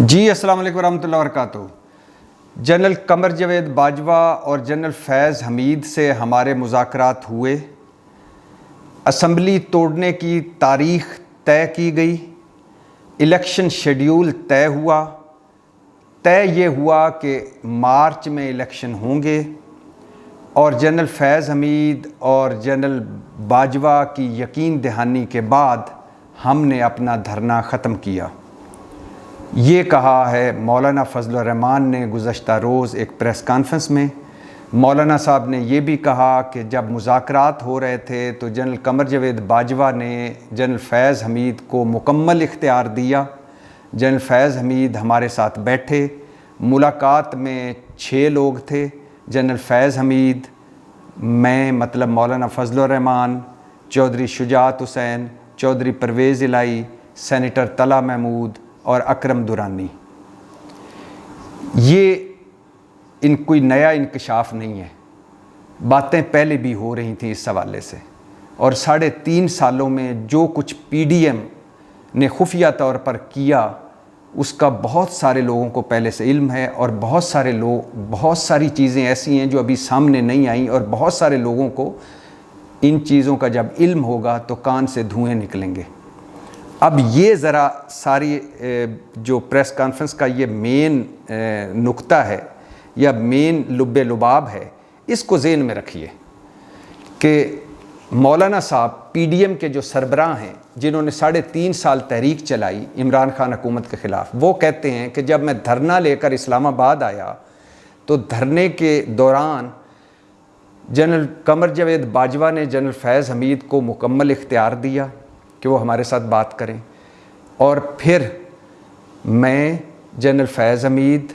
جی السلام علیکم ورحمۃ اللہ وبرکاتہ۔ جنرل قمر جاوید باجوہ اور جنرل فیض حمید سے ہمارے مذاکرات ہوئے، اسمبلی توڑنے کی تاریخ طے کی گئی، الیکشن شیڈیول طے ہوا۔ طے یہ ہوا کہ مارچ میں الیکشن ہوں گے، اور جنرل فیض حمید اور جنرل باجوہ کی یقین دہانی کے بعد ہم نے اپنا دھرنا ختم کیا۔ یہ کہا ہے مولانا فضل الرحمان نے گزشتہ روز ایک پریس کانفرنس میں۔ مولانا صاحب نے یہ بھی کہا کہ جب مذاکرات ہو رہے تھے تو جنرل قمر جاوید باجوہ نے جنرل فیض حمید کو مکمل اختیار دیا۔ جنرل فیض حمید ہمارے ساتھ بیٹھے، ملاقات میں 6 لوگ تھے: جنرل فیض حمید، میں مطلب مولانا فضل الرحمان، چودھری شجاعت حسین، چودھری پرویز الہی، سینیٹر طلعہ محمود اور اکرم درانی۔ یہ کوئی نیا انکشاف نہیں ہے، باتیں پہلے بھی ہو رہی تھیں اس حوالے سے، اور 3.5 سالوں میں جو کچھ پی ڈی ایم نے خفیہ طور پر کیا اس کا بہت سارے لوگوں کو پہلے سے علم ہے، اور بہت ساری چیزیں ایسی ہیں جو ابھی سامنے نہیں آئیں، اور بہت سارے لوگوں کو ان چیزوں کا جب علم ہوگا تو کان سے دھوئیں نکلیں گے۔ اب یہ ذرا ساری جو پریس کانفرنس کا یہ مین نقطہ ہے یا مین لب لباب ہے، اس کو ذہن میں رکھیے کہ مولانا صاحب پی ڈی ایم کے جو سربراہ ہیں، جنہوں نے 3.5 سال تحریک چلائی عمران خان حکومت کے خلاف، وہ کہتے ہیں کہ جب میں دھرنا لے کر اسلام آباد آیا تو دھرنے کے دوران جنرل قمر جاوید باجوہ نے جنرل فیض حمید کو مکمل اختیار دیا کہ وہ ہمارے ساتھ بات کریں، اور پھر میں، جنرل فیض حمید،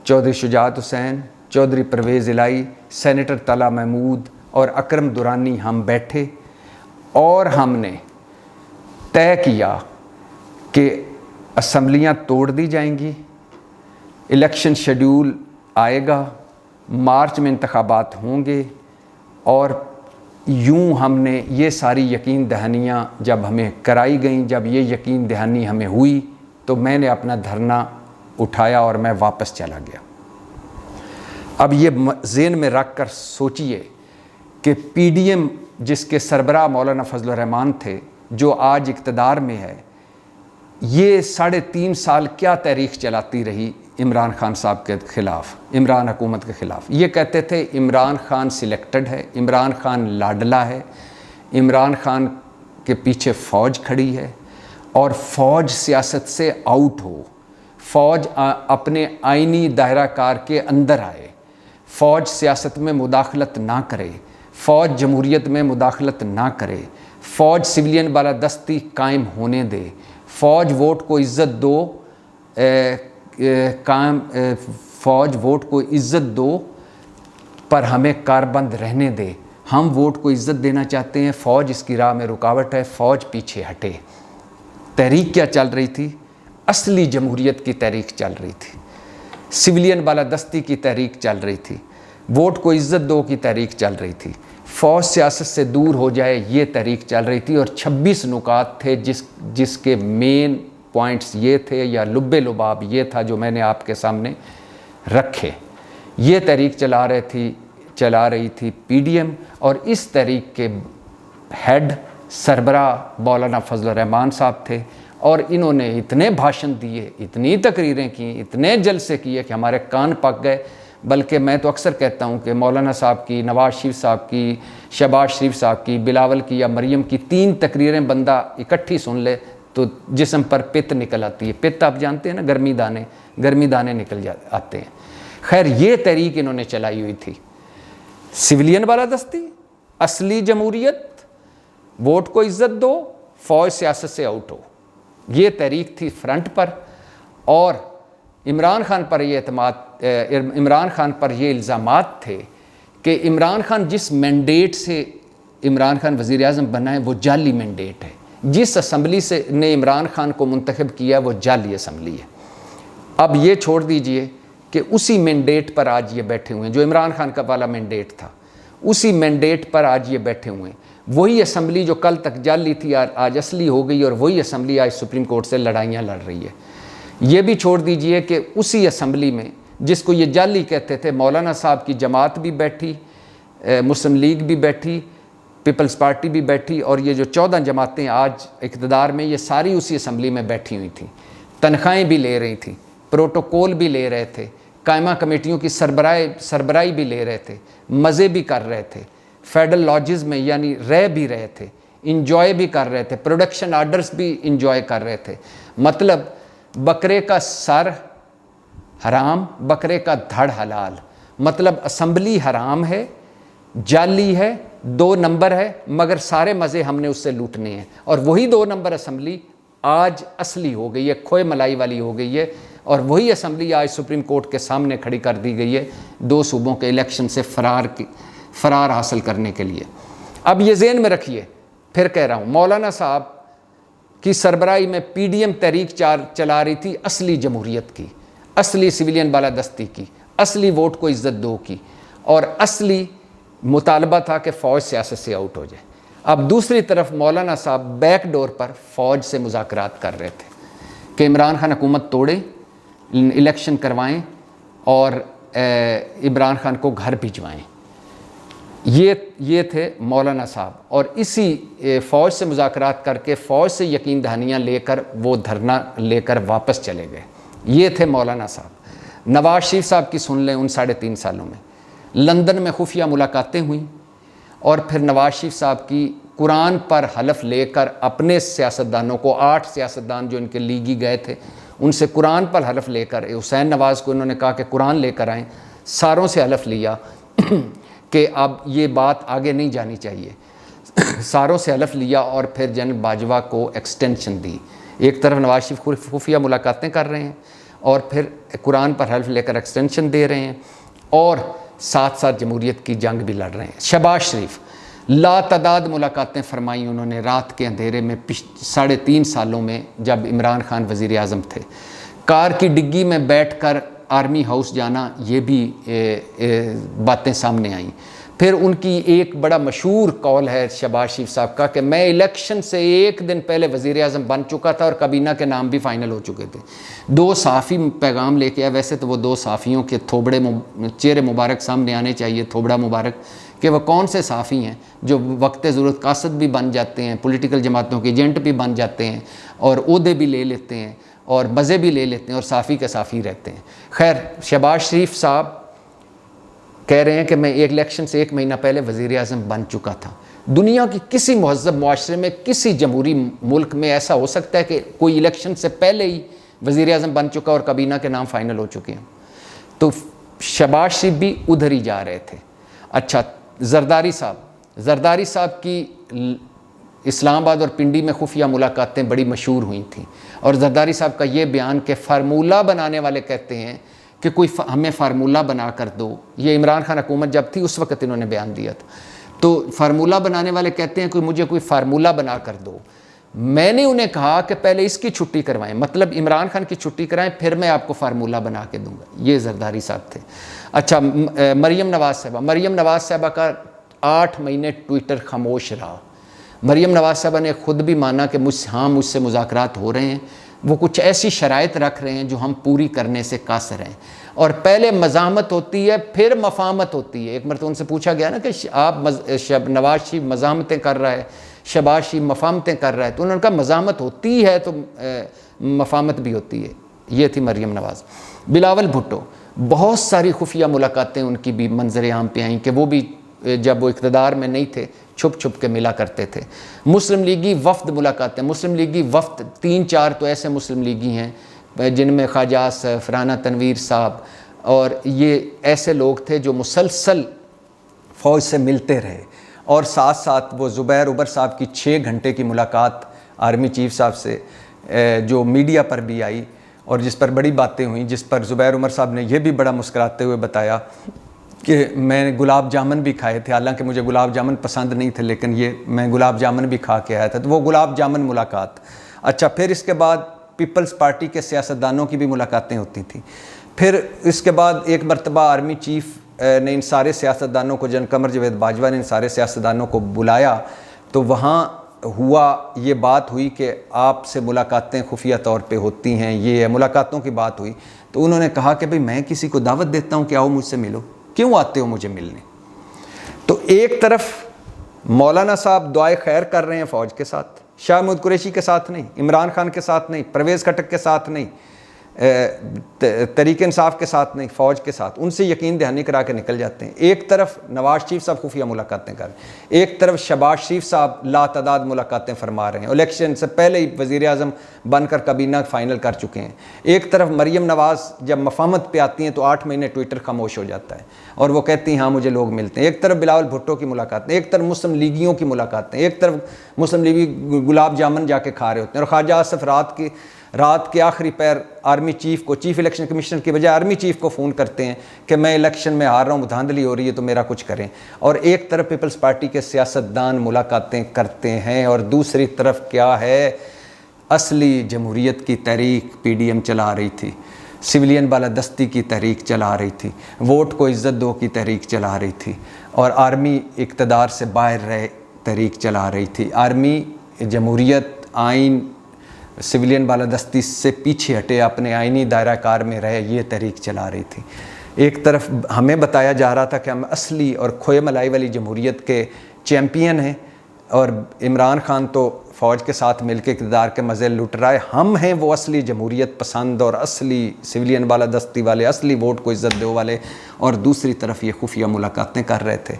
چودھری شجاعت حسین، چودھری پرویز الہی، سینیٹر طلعہ محمود اور اکرم درانی ہم بیٹھے، اور ہم نے طے کیا کہ اسمبلیاں توڑ دی جائیں گی، الیکشن شیڈیول آئے گا، مارچ میں انتخابات ہوں گے، اور یوں ہم نے یہ ساری یقین دہانیاں جب ہمیں کرائی گئیں، جب یہ یقین دہانی ہمیں ہوئی تو میں نے اپنا دھرنا اٹھایا اور میں واپس چلا گیا۔ اب یہ ذہن میں رکھ کر سوچئے کہ پی ڈی ایم جس کے سربراہ مولانا فضل الرحمان تھے، جو آج اقتدار میں ہے، یہ 3.5 سال کیا تحریک چلاتی رہی عمران خان صاحب کے خلاف، عمران حکومت کے خلاف۔ یہ کہتے تھے عمران خان سلیکٹڈ ہے، عمران خان لاڈلا ہے، عمران خان کے پیچھے فوج کھڑی ہے، اور فوج سیاست سے آؤٹ ہو، فوج اپنے آئینی دائرہ کار کے اندر آئے، فوج سیاست میں مداخلت نہ کرے، فوج جمہوریت میں مداخلت نہ کرے، فوج سویلین بالادستی قائم ہونے دے، فوج ووٹ کو عزت دو، فوج ووٹ کو عزت دو پر ہمیں کاربند رہنے دے، ہم ووٹ کو عزت دینا چاہتے ہیں، فوج اس کی راہ میں رکاوٹ ہے، فوج پیچھے ہٹے۔ تحریک کیا چل رہی تھی؟ اصلی جمہوریت کی تحریک چل رہی تھی، سویلین بالادستی کی تحریک چل رہی تھی، ووٹ کو عزت دو کی تحریک چل رہی تھی، فوج سیاست سے دور ہو جائے یہ تحریک چل رہی تھی، اور 26 نکات تھے جس کے مین پوائنٹس یہ تھے، یا لب لباب یہ تھا جو میں نے آپ کے سامنے رکھے۔ یہ تحریک چلا رہی تھی پی ڈی ایم، اور اس تحریک کے ہیڈ سربراہ مولانا فضل الرحمان صاحب تھے، اور انہوں نے اتنے بھاشن دیے، اتنی تقریریں کی، اتنے جلسے کیے کہ ہمارے کان پک گئے۔ بلکہ میں تو اکثر کہتا ہوں کہ مولانا صاحب کی، نواز شریف صاحب کی، شہباز شریف صاحب کی، بلاول کی یا مریم کی 3 تقریریں بندہ اکٹھی سن لے تو جسم پر پت نکل آتی ہے۔ پت آپ جانتے ہیں نا، گرمی دانے نکل آتے ہیں۔ خیر، یہ تحریک انہوں نے چلائی ہوئی تھی، سویلین بالادستی، اصلی جمہوریت، ووٹ کو عزت دو، فوج سیاست سے آؤٹ ہو، یہ تحریک تھی فرنٹ پر۔ اور عمران خان پر یہ الزامات تھے کہ عمران خان جس مینڈیٹ سے عمران خان وزیر اعظم بنا ہے وہ جعلی مینڈیٹ ہے، جس اسمبلی سے نے عمران خان کو منتخب کیا وہ جعلی اسمبلی ہے۔ اب یہ چھوڑ دیجئے کہ اسی مینڈیٹ پر آج یہ بیٹھے ہوئے ہیں، جو عمران خان کا والا مینڈیٹ تھا، اسی مینڈیٹ پر آج یہ بیٹھے ہوئے ہیں۔ وہی اسمبلی جو کل تک جعلی تھی آج اصلی ہو گئی، اور وہی اسمبلی آج سپریم کورٹ سے لڑائیاں لڑ رہی ہے۔ یہ بھی چھوڑ دیجئے کہ اسی اسمبلی میں جس کو یہ جعلی کہتے تھے، مولانا صاحب کی جماعت بھی بیٹھی، مسلم لیگ بھی بیٹھی، پیپلز پارٹی بھی بیٹھی، اور یہ جو 14 جماعتیں آج اقتدار میں، یہ ساری اسی اسمبلی میں بیٹھی ہوئی تھیں، تنخواہیں بھی لے رہی تھیں، پروٹوکول بھی لے رہے تھے، قائمہ کمیٹیوں کی سربراہی بھی لے رہے تھے، مزے بھی کر رہے تھے، فیڈرل لاجز میں یعنی رہ بھی رہے تھے، انجوائے بھی کر رہے تھے، پروڈکشن آرڈرز بھی انجوائے کر رہے تھے۔ مطلب بکرے کا سر حرام، بکرے کا دھڑ حلال، مطلب اسمبلی حرام ہے، جعلی ہے، 2 نمبر ہے، مگر سارے مزے ہم نے اس سے لوٹنے ہیں۔ اور وہی 2 نمبر اسمبلی آج اصلی ہو گئی ہے، کھوئے ملائی والی ہو گئی ہے، اور وہی اسمبلی آج سپریم کورٹ کے سامنے کھڑی کر دی گئی ہے 2 صوبوں کے الیکشن سے فرار حاصل کرنے کے لیے۔ اب یہ ذہن میں رکھیے، پھر کہہ رہا ہوں، مولانا صاحب کی سربراہی میں پی ڈی ایم تحریک چلا رہی تھی اصلی جمہوریت کی، اصلی سویلین بالادستی کی، اصلی ووٹ کو عزت دو کی، اور اصلی مطالبہ تھا کہ فوج سیاست سے آؤٹ ہو جائے۔ اب دوسری طرف مولانا صاحب بیک ڈور پر فوج سے مذاکرات کر رہے تھے کہ عمران خان حکومت توڑیں، الیکشن کروائیں اور عمران خان کو گھر بھجوائیں۔ یہ تھے مولانا صاحب، اور اسی فوج سے مذاکرات کر کے فوج سے یقین دہانیاں لے کر وہ دھرنا لے کر واپس چلے گئے۔ یہ تھے مولانا صاحب۔ نواز شریف صاحب کی سن لیں، ان 3.5 سالوں میں لندن میں خفیہ ملاقاتیں ہوئیں، اور پھر نواز شریف صاحب کی قرآن پر حلف لے کر اپنے سیاستدانوں کو، 8 سیاستدان جو ان کے لیگی گئے تھے، ان سے قرآن پر حلف لے کر، حسین نواز کو انہوں نے کہا کہ قرآن لے کر آئیں، ساروں سے حلف لیا کہ اب یہ بات آگے نہیں جانی چاہیے، ساروں سے حلف لیا، اور پھر جنرل باجوہ کو ایکسٹینشن دی۔ ایک طرف نواز شریف خفیہ ملاقاتیں کر رہے ہیں، اور پھر قرآن پر حلف لے کر ایکسٹینشن دے رہے ہیں، اور ساتھ ساتھ جمہوریت کی جنگ بھی لڑ رہے ہیں۔ شہباز شریف لاتعداد ملاقاتیں فرمائیں انہوں نے رات کے اندھیرے میں 3.5 سالوں میں، جب عمران خان وزیر اعظم تھے۔ کار کی ڈگی میں بیٹھ کر آرمی ہاؤس جانا، یہ بھی باتیں سامنے آئیں۔ پھر ان کی ایک بڑا مشہور قول ہے شہباز شریف صاحب کا کہ میں الیکشن سے 1 دن پہلے وزیر اعظم بن چکا تھا اور کابینہ کے نام بھی فائنل ہو چکے تھے۔ 2 صحافی پیغام لے کے آئے، ویسے تو وہ 2 صحافیوں کے چہرے مبارک سامنے آنے چاہیے، تھوبڑا مبارک، کہ وہ کون سے صحافی ہیں جو وقت ضرورت قاصد بھی بن جاتے ہیں، پولیٹیکل جماعتوں کے ایجنٹ بھی بن جاتے ہیں، اور عہدے بھی لے لیتے ہیں، اور مزے بھی لے لیتے ہیں، اور صحافی کے صحافی رہتے ہیں۔ خیر، شہباز شریف صاحب کہہ رہے ہیں کہ میں ایک الیکشن سے 1 مہینہ پہلے وزیر اعظم بن چکا تھا۔ دنیا کی کسی مہذب معاشرے میں، کسی جمہوری ملک میں ایسا ہو سکتا ہے کہ کوئی الیکشن سے پہلے ہی وزیر اعظم بن چکا اور کابینہ کے نام فائنل ہو چکے ہیں؟ تو شہباز شریف بھی ادھر ہی جا رہے تھے۔ اچھا، زرداری صاحب کی اسلام آباد اور پنڈی میں خفیہ ملاقاتیں بڑی مشہور ہوئی تھیں، اور زرداری صاحب کا یہ بیان کہ فارمولہ بنانے والے کہتے ہیں کہ کوئی ہمیں فارمولہ بنا کر دو، یہ عمران خان حکومت جب تھی اس وقت انہوں نے بیان دیا تھا، تو فارمولہ بنانے والے کہتے ہیں کہ مجھے کوئی فارمولہ بنا کر دو۔ میں نے انہیں کہا کہ پہلے اس کی چھٹی کروائیں، مطلب عمران خان کی چھٹی کرائیں، پھر میں آپ کو فارمولہ بنا کے دوں گا۔ یہ زرداری صاحب تھے۔ اچھا، مریم نواز صاحبہ کا 8 مہینے ٹویٹر خاموش رہا۔ مریم نواز صاحبہ نے خود بھی مانا کہ مجھ سے مذاکرات ہو رہے ہیں، وہ کچھ ایسی شرائط رکھ رہے ہیں جو ہم پوری کرنے سے قاصر ہیں، اور پہلے مزاحمت ہوتی ہے پھر مفاہمت ہوتی ہے۔ ایک مرتبہ ان سے پوچھا گیا نا کہ آپ نواز شریف مزاحمتیں کر رہا ہے، شہباز شریف مفاہمتیں کر رہا ہے، تو انہوں نے کہا مزاحمت ہوتی ہے تو مفاہمت بھی ہوتی ہے۔ یہ تھی مریم نواز۔ بلاول بھٹو، بہت ساری خفیہ ملاقاتیں ان کی بھی منظر عام پہ آئیں کہ وہ بھی جب وہ اقتدار میں نہیں تھے چھپ چھپ کے ملا کرتے تھے۔ مسلم لیگی وفد ملاقاتیں، مسلم لیگی وفد 3-4 تو ایسے مسلم لیگی ہیں جن میں خواجہ آصف، رانا تنویر صاحب، اور یہ ایسے لوگ تھے جو مسلسل فوج سے ملتے رہے، اور ساتھ ساتھ وہ زبیر عبر صاحب کی 6 گھنٹے کی ملاقات آرمی چیف صاحب سے جو میڈیا پر بھی آئی اور جس پر بڑی باتیں ہوئیں، جس پر زبیر عمر صاحب نے یہ بھی بڑا مسکراتے ہوئے بتایا کہ میں نے گلاب جامن بھی کھائے تھے، حالانکہ مجھے گلاب جامن پسند نہیں تھے، لیکن یہ میں گلاب جامن بھی کھا کے آیا تھا، تو وہ گلاب جامن ملاقات۔ اچھا، پھر اس کے بعد پیپلز پارٹی کے سیاستدانوں کی بھی ملاقاتیں ہوتی تھیں۔ پھر اس کے بعد ایک مرتبہ آرمی چیف نے ان سارے سیاستدانوں کو، جنرل قمر جاوید باجوہ نے ان سارے سیاستدانوں کو بلایا، تو وہاں ہوا یہ بات ہوئی کہ آپ سے ملاقاتیں خفیہ طور پہ ہوتی ہیں، یہ ملاقاتوں کی بات ہوئی، تو انہوں نے کہا کہ بھئی میں کسی کو دعوت دیتا ہوں کہ آؤ مجھ سے ملو، کیوں آتے ہو مجھے ملنے؟ تو ایک طرف مولانا صاحب دعائے خیر کر رہے ہیں فوج کے ساتھ، شاہ محمود قریشی کے ساتھ نہیں، عمران خان کے ساتھ نہیں، پرویز خٹک کے ساتھ نہیں، تحریک انصاف کے ساتھ نہیں، فوج کے ساتھ، ان سے یقین دہانی کرا کے نکل جاتے ہیں۔ ایک طرف نواز شریف صاحب خفیہ ملاقاتیں کر رہے ہیں، ایک طرف شہباز شریف صاحب لاتعداد ملاقاتیں فرما رہے ہیں، الیکشن سے پہلے ہی وزیر اعظم بن کر کابینہ فائنل کر چکے ہیں، ایک طرف مریم نواز جب مفاہمت پہ آتی ہیں تو 8 مہینے ٹویٹر خاموش ہو جاتا ہے اور وہ کہتی ہیں ہاں مجھے لوگ ملتے ہیں، ایک طرف بلاول بھٹو کی ملاقاتیں، ایک طرف مسلم لیگیوں کی ملاقاتیں، ایک طرف مسلم لیگی گلاب جامن جا کے کھا رہے ہوتے ہیں، اور خواجہ آصف رات کے آخری پیر آرمی چیف کو، چیف الیکشن کمیشنر کی بجائے آرمی چیف کو فون کرتے ہیں کہ میں الیکشن میں ہار رہا ہوں، دھاندلی ہو رہی ہے تو میرا کچھ کریں، اور ایک طرف پیپلز پارٹی کے سیاستدان ملاقاتیں کرتے ہیں، اور دوسری طرف کیا ہے، اصلی جمہوریت کی تحریک پی ڈی ایم چلا رہی تھی، سویلین بالادستی کی تحریک چلا رہی تھی، ووٹ کو عزت دو کی تحریک چلا رہی تھی، اور آرمی اقتدار سے باہر رہے تحریک چلا رہی تھی، آرمی جمہوریت آئین سویلین بالادستی سے پیچھے ہٹے اپنے آئینی دائرہ کار میں رہے، یہ تحریک چلا رہی تھی۔ ایک طرف ہمیں بتایا جا رہا تھا کہ ہم اصلی اور کھوئے ملائی والی جمہوریت کے چیمپئن ہیں، اور عمران خان تو فوج کے ساتھ مل کے اقتدار کے مزے لٹ رہا ہے، ہم ہیں وہ اصلی جمہوریت پسند اور اصلی سویلین بالادستی والے، اصلی ووٹ کو عزت دو والے، اور دوسری طرف یہ خفیہ ملاقاتیں کر رہے تھے،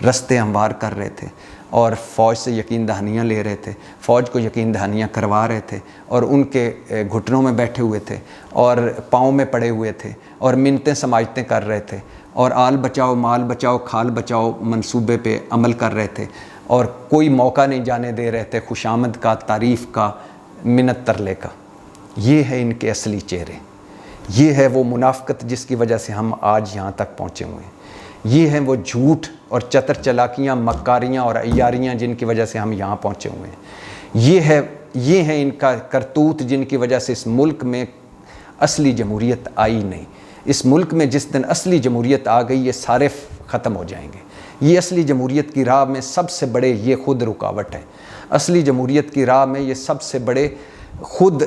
رستے ہموار کر رہے تھے، اور فوج سے یقین دہانیاں لے رہے تھے، فوج کو یقین دہانیاں کروا رہے تھے، اور ان کے گھٹنوں میں بیٹھے ہوئے تھے اور پاؤں میں پڑے ہوئے تھے اور منتیں سماجتیں کر رہے تھے، اور آل بچاؤ مال بچاؤ کھال بچاؤ منصوبے پہ عمل کر رہے تھے، اور کوئی موقع نہیں جانے دے رہے تھے خوشامد کا، تعریف کا، منت ترلے کا۔ یہ ہے ان کے اصلی چہرے، یہ ہے وہ منافقت جس کی وجہ سے ہم آج یہاں تک پہنچے ہوئے ہیں، یہ ہیں وہ جھوٹ اور چتر چلاکیاں، مکاریاں اور عیاریاں جن کی وجہ سے ہم یہاں پہنچے ہوئے ہیں، یہ ہے ان کا کرتوت جن کی وجہ سے اس ملک میں اصلی جمہوریت آئی نہیں۔ اس ملک میں جس دن اصلی جمہوریت آ گئی یہ سارے ختم ہو جائیں گے۔ یہ اصلی جمہوریت کی راہ میں سب سے بڑے یہ خود رکاوٹ ہیں، اصلی جمہوریت کی راہ میں یہ سب سے بڑے خود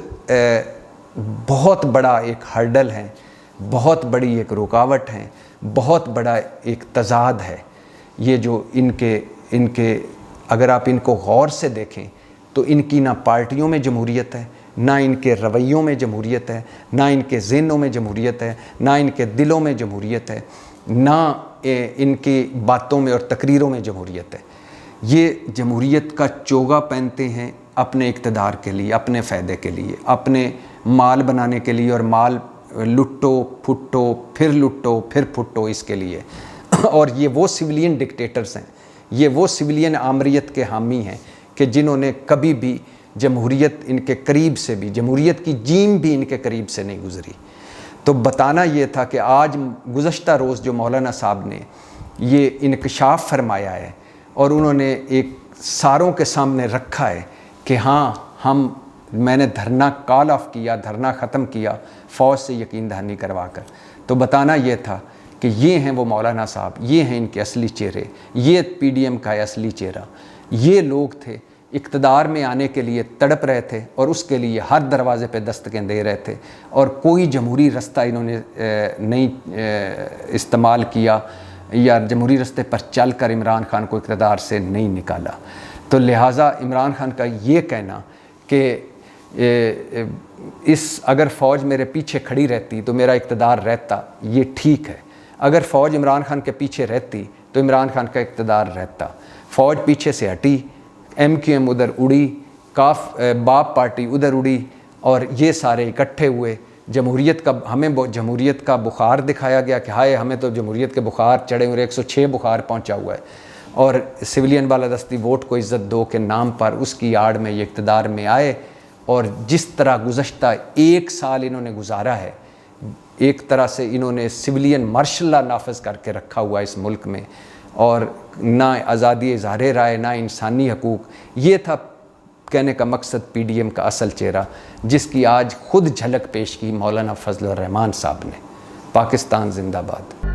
بہت بڑا ایک ہرڈل ہے، بہت بڑی ایک رکاوٹ ہے، بہت بڑا ایک تضاد ہے۔ یہ جو ان کے اگر آپ ان کو غور سے دیکھیں تو ان کی نہ پارٹیوں میں جمہوریت ہے، نہ ان کے رویوں میں جمہوریت ہے، نہ ان کے ذہنوں میں جمہوریت ہے، نہ ان کے دلوں میں جمہوریت ہے، نہ ان کی باتوں میں اور تقریروں میں جمہوریت ہے۔ یہ جمہوریت کا چوگا پہنتے ہیں اپنے اقتدار کے لیے، اپنے فائدے کے لیے، اپنے مال بنانے کے لیے، اور مال لٹو پھٹو پھر پھٹو اس کے لیے۔ اور یہ وہ سویلین ڈکٹیٹرز ہیں، یہ وہ سویلین آمریت کے حامی ہیں کہ جنہوں نے کبھی بھی جمہوریت ان کے قریب سے بھی، جمہوریت کی جیم بھی ان کے قریب سے نہیں گزری۔ تو بتانا یہ تھا کہ آج گزشتہ روز جو مولانا صاحب نے یہ انکشاف فرمایا ہے اور انہوں نے ایک ساروں کے سامنے رکھا ہے کہ ہاں میں نے دھرنا کال آف کیا، دھرنا ختم کیا فوج سے یقین دہانی کروا کر، تو بتانا یہ تھا کہ یہ ہیں وہ مولانا صاحب، یہ ہیں ان کے اصلی چہرے، یہ پی ڈی ایم کا اصلی چہرہ۔ یہ لوگ تھے اقتدار میں آنے کے لیے تڑپ رہے تھے اور اس کے لیے ہر دروازے پہ دستکیں دے رہے تھے، اور کوئی جمہوری رستہ انہوں نے نہیں استعمال کیا، یا جمہوری رستے پر چل کر عمران خان کو اقتدار سے نہیں نکالا۔ تو لہٰذا عمران خان کا یہ کہنا کہ اگر فوج میرے پیچھے کھڑی رہتی تو میرا اقتدار رہتا، یہ ٹھیک ہے۔ اگر فوج عمران خان کے پیچھے رہتی تو عمران خان کا اقتدار رہتا۔ فوج پیچھے سے ہٹی، ایم کیو ایم ادھر اڑی، باپ پارٹی ادھر اڑی، اور یہ سارے اکٹھے ہوئے، ہمیں جمہوریت کا بخار دکھایا گیا کہ ہائے ہمیں تو جمہوریت کے بخار چڑھے ہوئے، 106 بخار پہنچا ہوا ہے، اور سویلین بالادستی ووٹ کو عزت دو کے نام پر اس کی آڑ میں یہ اقتدار میں آئے، اور جس طرح گزشتہ 1 سال انہوں نے گزارا ہے، ایک طرح سے انہوں نے سویلین مارشل لا نافذ کر کے رکھا ہوا ہے اس ملک میں، اور نہ آزادی اظہار رائے، نہ انسانی حقوق۔ یہ تھا کہنے کا مقصد پی ڈی ایم کا اصل چہرہ، جس کی آج خود جھلک پیش کی مولانا فضل الرحمان صاحب نے۔ پاکستان زندہ باد۔